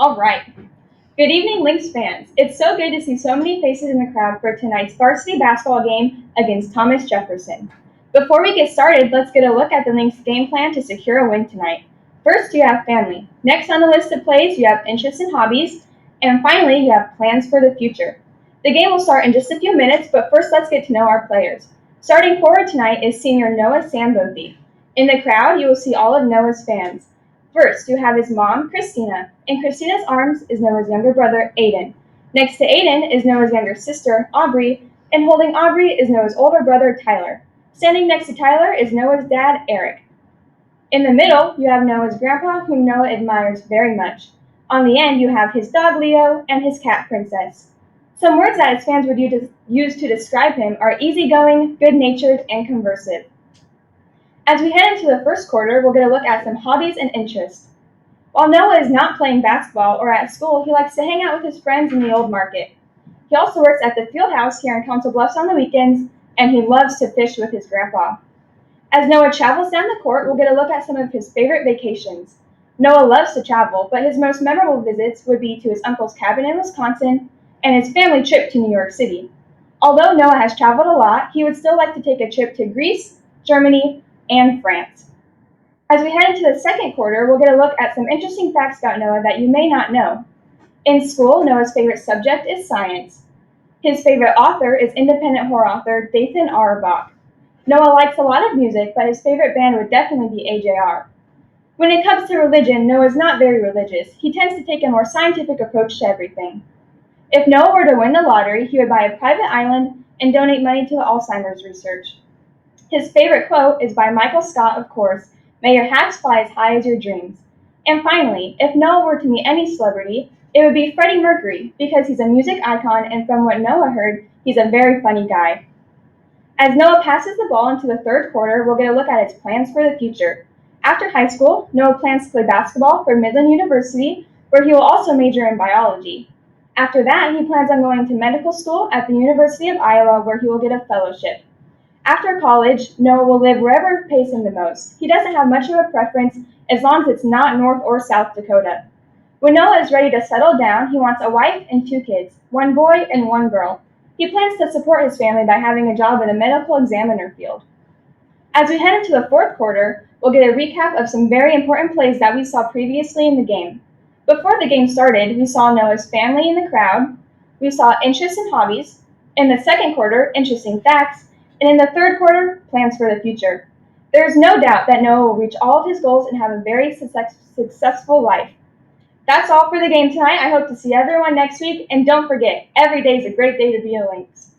All right. Good evening, Lynx fans. It's so good to see so many faces in the crowd for tonight's varsity basketball game against Thomas Jefferson. Before we get started, let's get a look at the Lynx game plan to secure a win tonight. First, you have family. Next on the list of plays, you have interests and hobbies. And finally, you have plans for the future. The game will start in just a few minutes, but first let's get to know our players. Starting forward tonight is senior Noah Sandbothe. In the crowd, you will see all of Noah's fans. First, you have his mom, Christina. In Christina's arms is Noah's younger brother, Aiden. Next to Aiden is Noah's younger sister, Aubrey, and holding Aubrey is Noah's older brother, Tyler. Standing next to Tyler is Noah's dad, Eric. In the middle, you have Noah's grandpa, whom Noah admires very much. On the end, you have his dog, Leo, and his cat, Princess. Some words that his fans would use to describe him are easygoing, good-natured, and conversive. As we head into the first quarter, we'll get a look at some hobbies and interests. While Noah is not playing basketball or at school, he likes to hang out with his friends in the old market. He also works at the field house here in Council Bluffs on the weekends, and he loves to fish with his grandpa. As Noah travels down the court, we'll get a look at some of his favorite vacations. Noah loves to travel, but his most memorable visits would be to his uncle's cabin in Wisconsin and his family trip to New York City. Although Noah has traveled a lot, he would still like to take a trip to Greece, Germany, and France. As we head into the second quarter, we'll get a look at some interesting facts about Noah that you may not know. In school, Noah's favorite subject is science. His favorite author is independent horror author Wathen Bach. Noah likes a lot of music, but his favorite band would definitely be AJR. When it comes to religion, Noah is not very religious. He tends to take a more scientific approach to everything. If Noah were to win the lottery, he would buy a private island and donate money to the Alzheimer's research. His favorite quote is by Michael Scott, of course, "May your hats fly as high as your dreams." And finally, if Noah were to meet any celebrity, it would be Freddie Mercury, because he's a music icon and from what Noah heard, he's a very funny guy. As Noah passes the ball into the third quarter, we'll get a look at his plans for the future. After high school, Noah plans to play basketball for Midland University, where he will also major in biology. After that, he plans on going to medical school at the University of Iowa, where he will get a fellowship. After college, Noah will live wherever pays him the most. He doesn't have much of a preference as long as it's not North or South Dakota. When Noah is ready to settle down, he wants a wife and 2 kids, 1 boy and 1 girl. He plans to support his family by having a job in the medical examiner field. As we head into the fourth quarter, we'll get a recap of some very important plays that we saw previously in the game. Before the game started, we saw Noah's family in the crowd, we saw interests and hobbies, in the second quarter, interesting facts, and in the third quarter, plans for the future. There is no doubt that Noah will reach all of his goals and have a very successful life. That's all for the game tonight. I hope to see everyone next week, and don't forget, every day is a great day to be a Lynx.